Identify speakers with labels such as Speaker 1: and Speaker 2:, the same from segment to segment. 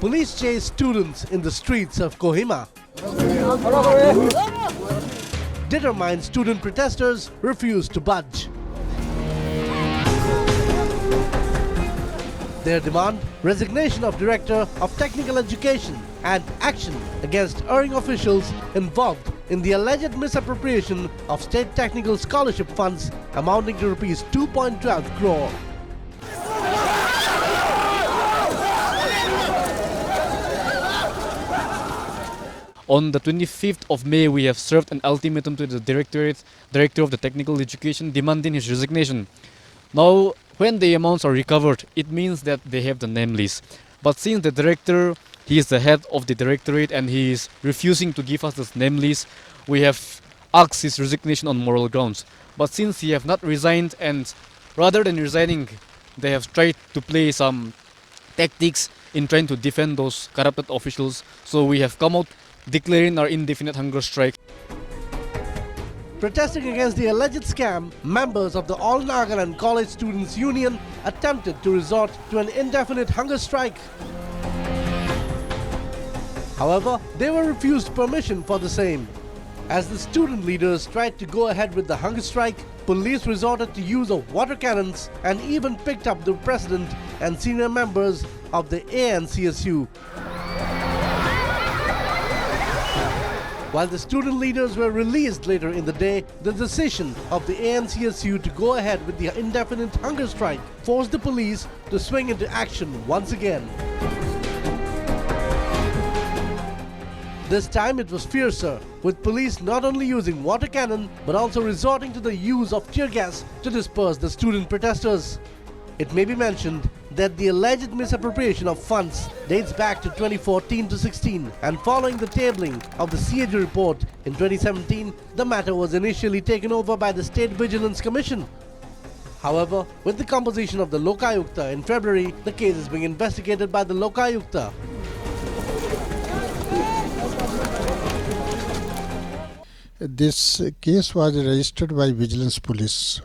Speaker 1: Police chase students in the streets of Kohima. Determined student protesters refuse to budge. Their demand: resignation of Director of Technical Education and action against erring officials involved in the alleged misappropriation of state technical scholarship funds amounting to Rs 2.12 crore.
Speaker 2: On the 25th of May, we have served an ultimatum to the Director of the Technical Education demanding his resignation. Now, when the amounts are recovered, it means that they have the name list. But since the director, he is the head of the directorate and he is refusing to give us this name list, we have asked his resignation on moral grounds. But since he have not resigned, and rather than resigning, they have tried to play some tactics in trying to defend those corrupted officials. So we have come out declaring our indefinite hunger strike.
Speaker 1: Protesting against the alleged scam, members of the All Nagaland College Students Union attempted to resort to an indefinite hunger strike. However, they were refused permission for the same. As the student leaders tried to go ahead with the hunger strike, police resorted to use of water cannons and even picked up the president and senior members of the ANCSU. While the student leaders were released later in the day, the decision of the ANCSU to go ahead with the indefinite hunger strike forced the police to swing into action once again. This time it was fiercer, with police not only using water cannon but also resorting to the use of tear gas to disperse the student protesters. It may be mentioned that the alleged misappropriation of funds dates back to 2014 to 16, and following the tabling of the CAG report in 2017, the matter was initially taken over by the State Vigilance Commission. However, with the composition of the Lokayukta in February, the case is being investigated by the Lokayukta.
Speaker 3: This case was registered by Vigilance Police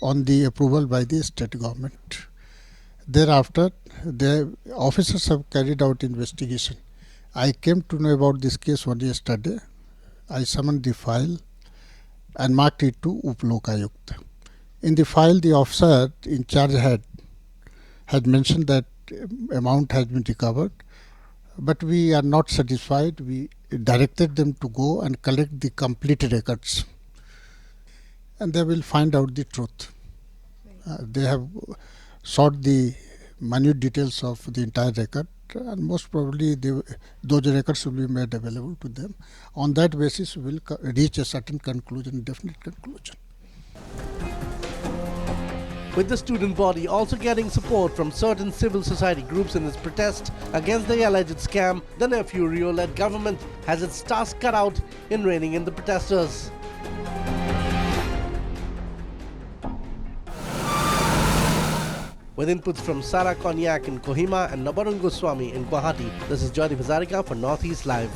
Speaker 3: on the approval by the state government. Thereafter, the officers have carried out investigation. I came to know about this case only yesterday. I summoned the file and marked it to Lokayukta. In the file, the officer in charge had mentioned that amount has been recovered, but we are not satisfied. We directed them to go and collect the complete records, and they will find out the truth. They have sought the minute details of the entire record, and most probably those records will be made available to them. On that basis, we will reach a certain conclusion, definite conclusion.
Speaker 1: With the student body also getting support from certain civil society groups in its protest against the alleged scam, the Nephew Rio-led government has its task cut out in reining in the protesters. With inputs from Sara Konyak in Kohima and Nabarun Goswami in Guwahati, this is Jyoti Hazarika for Northeast Live.